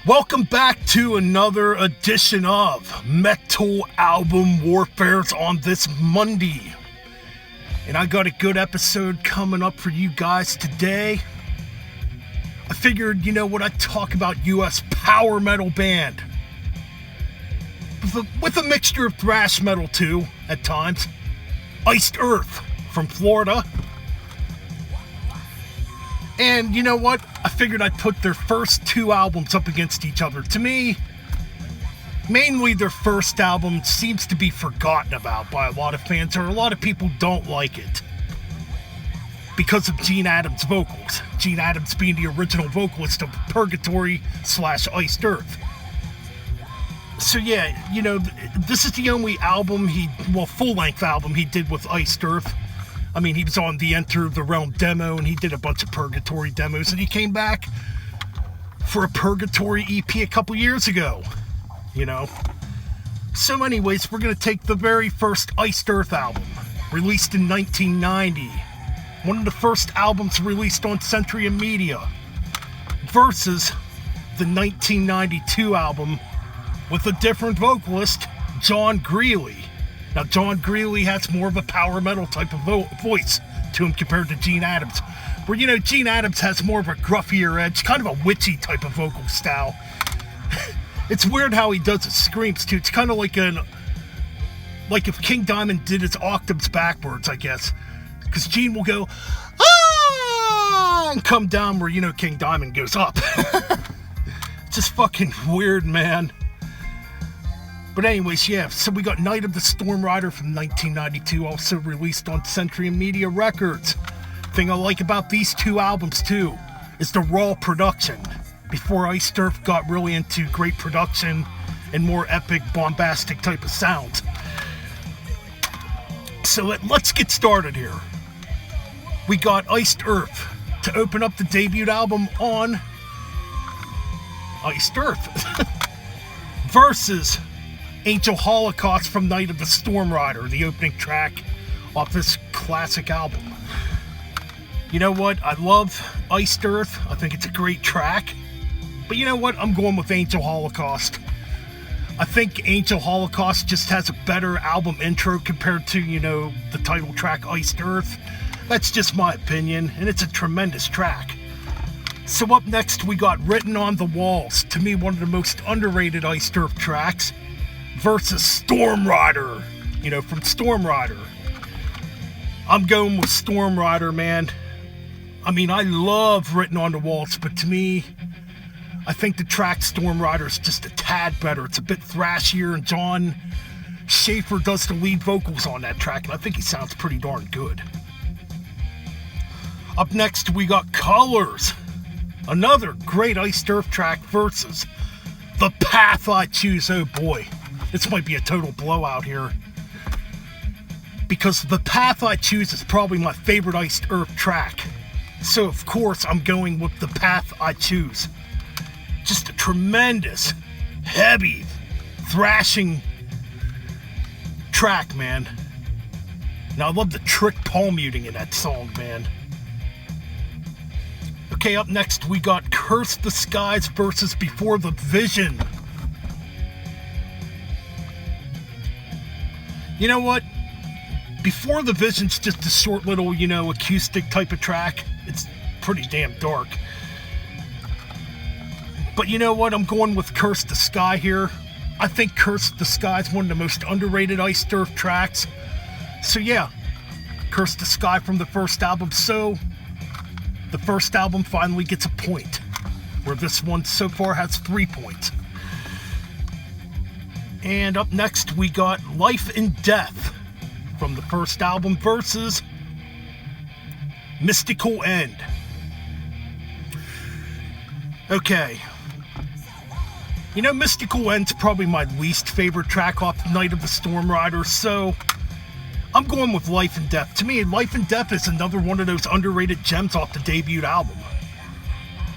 Welcome back to another edition of Metal Album Warfares on this Monday. And I got a good episode coming up for you guys today. I figured, I'd talk about US power metal band. With a mixture of thrash metal too, at times. Iced Earth from Florida. And you know what? I figured I'd put their first two albums up against each other. To me, mainly their first album seems to be forgotten about by a lot of fans, or a lot of people don't like it because of Gene Adams' vocals. Gene Adams being the original vocalist of Purgatory/Iced Earth. So yeah, this is the only album full-length album he did with Iced Earth. I mean, he was on the Enter the Realm demo, and he did a bunch of Purgatory demos, and he came back for a Purgatory EP a couple years ago, So anyways, we're going to take the very first Iced Earth album, released in 1990. One of the first albums released on Century Media, versus the 1992 album with a different vocalist, John Greeley. Now, John Greeley has more of a power metal type of voice to him compared to Gene Adams. Where, Gene Adams has more of a gruffier edge, kind of a witchy type of vocal style. It's weird how he does his screams, too. It's kind of like if King Diamond did his octaves backwards, I guess. Because Gene will go, ah, and come down where, King Diamond goes up. It's just fucking weird, man. But anyways, yeah, so we got Night of the Stormrider from 1992, also released on Century Media Records. Thing I like about these two albums, too, is the raw production. Before Iced Earth got really into great production and more epic, bombastic type of sounds. So let's get started here. We got Iced Earth to open up the debut album on Iced Earth. Versus Angel Holocaust from Night of the Stormrider, the opening track off this classic album. You know what? I love Iced Earth. I think it's a great track. But you know what? I'm going with Angel Holocaust. I think Angel Holocaust just has a better album intro compared to, the title track Iced Earth. That's just my opinion, and it's a tremendous track. So up next, we got Written on the Walls. To me, one of the most underrated Iced Earth tracks. Versus Stormrider, from Stormrider. I'm going with Stormrider, man. I mean, I love Written on the Walls, but to me, I think the track Stormrider is just a tad better. It's a bit thrashier, and John Schaefer does the lead vocals on that track, and I think he sounds pretty darn good. Up next, we got Colors. Another great Iced Earth track versus The Path I Choose. Oh boy. This might be a total blowout here. Because The Path I Choose is probably my favorite Iced Earth track. So, of course, I'm going with The Path I Choose. Just a tremendous, heavy, thrashing track, man. Now, I love the trick palm muting in that song, man. Okay, up next, we got Curse the Skies versus Before the Vision. You know what? Before the Vision's just a short little, acoustic type of track. It's pretty damn dark. But you know what? I'm going with Curse the Sky here. I think Curse the Sky is one of the most underrated Iced Earth tracks. So yeah, Curse the Sky from the first album. So the first album finally gets a point, where this one so far has 3 points. And up next, we got Life and Death from the first album versus Mystical End. Okay. Mystical End's probably my least favorite track off Night of the Stormrider, so I'm going with Life and Death. To me, Life and Death is another one of those underrated gems off the debut album.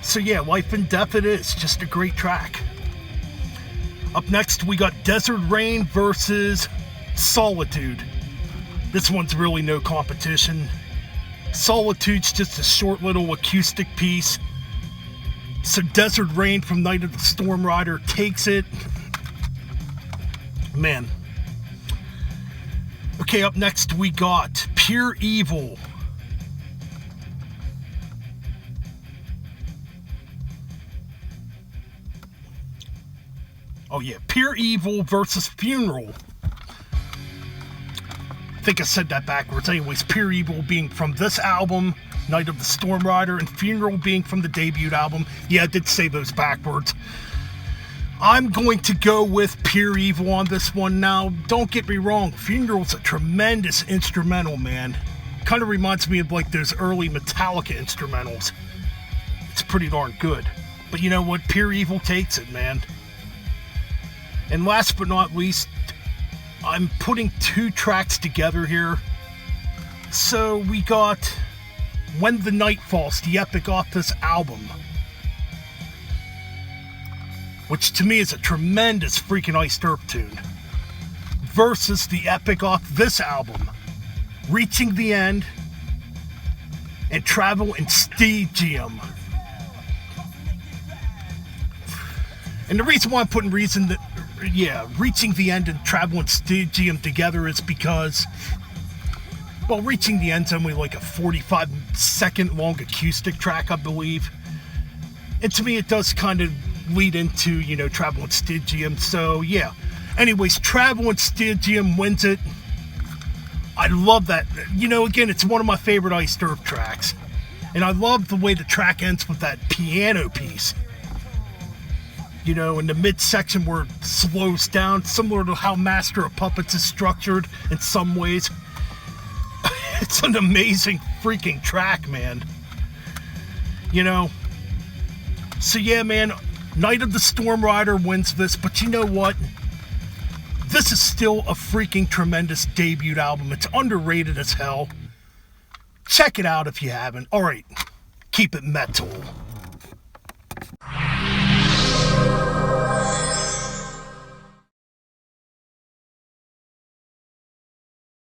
So yeah, Life and Death it is. Just a great track. Up next, we got Desert Rain versus Solitude. This one's really no competition. Solitude's just a short little acoustic piece. So Desert Rain from Night of the Stormrider takes it. Man. Okay, up next we got Pure Evil. Oh yeah, Pure Evil versus Funeral. I think I said that backwards. Anyways, Pure Evil being from this album, Night of the Stormrider, and Funeral being from the debut album. Yeah, I did say those backwards. I'm going to go with Pure Evil on this one. Now, don't get me wrong, Funeral's a tremendous instrumental, man. Kind of reminds me of like those early Metallica instrumentals. It's pretty darn good. But you know what? Pure Evil takes it, man. And last but not least, I'm putting two tracks together here. So we got When the Night Falls, the epic off this album, which to me is a tremendous freaking Iced Earth tune, versus the epic off this album, Reaching the End and Travel in Stygium. And the reason why I'm putting Reaching the End and Travel in Stygium together is because, well, Reaching the End's only like a 45-second long acoustic track, I believe. And to me, it does kind of lead into, you know, Travel in Stygium. So, yeah. Anyways, Travel in Stygium wins it. I love that. You know, again, it's one of my favorite Iced Earth tracks. And I love the way the track ends with that piano piece. You know, in the midsection where it slows down, similar to how Master of Puppets is structured in some ways. It's an amazing freaking track, man. You know? So yeah, man, Night of the Stormrider wins this, but you know what? This is still a freaking tremendous debut album. It's underrated as hell. Check it out if you haven't. Alright, keep it metal.